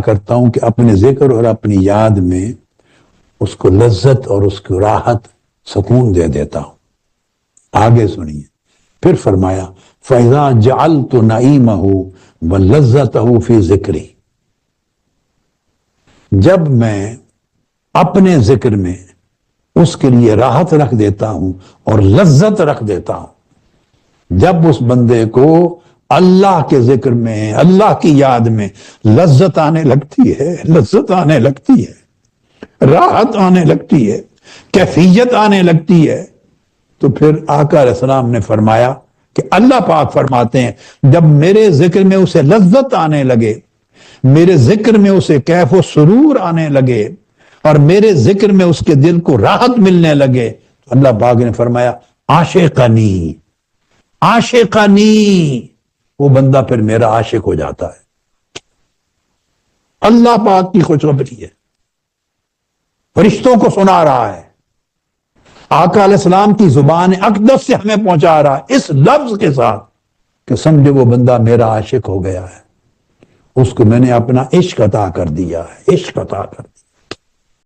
کرتا ہوں کہ اپنے ذکر اور اپنی یاد میں اس کو لذت اور اس کو راحت سکون دے دیتا ہوں. آگے سنیے پھر فرمایا فَإِذَا جَعَلْتُ نَعِيمَهُ وَلَذَّتَهُ فِي ذِكْرِي، جب میں اپنے ذکر میں اس کے لیے راحت رکھ دیتا ہوں اور لذت رکھ دیتا ہوں، جب اس بندے کو اللہ کے ذکر میں اللہ کی یاد میں لذت آنے لگتی ہے، لذت آنے لگتی ہے، راحت آنے لگتی ہے، کیفیت آنے لگتی ہے، تو پھر آقا علیہ السلام نے فرمایا کہ اللہ پاک فرماتے ہیں جب میرے ذکر میں اسے لذت آنے لگے، میرے ذکر میں اسے کیف و سرور آنے لگے اور میرے ذکر میں اس کے دل کو راحت ملنے لگے، تو اللہ پاک نے فرمایا عاشقنی، عاشقنی، وہ بندہ پھر میرا عاشق ہو جاتا ہے. اللہ پاک کی خوشخبری ہے، فرشتوں کو سنا رہا ہے، آقا علیہ السلام کی زبان اقدس سے ہمیں پہنچا رہا ہے اس لفظ کے ساتھ کہ سمجھے وہ بندہ میرا عاشق ہو گیا ہے، اس کو میں نے اپنا عشق عطا کر دیا ہے، عشق عطا کر دیا.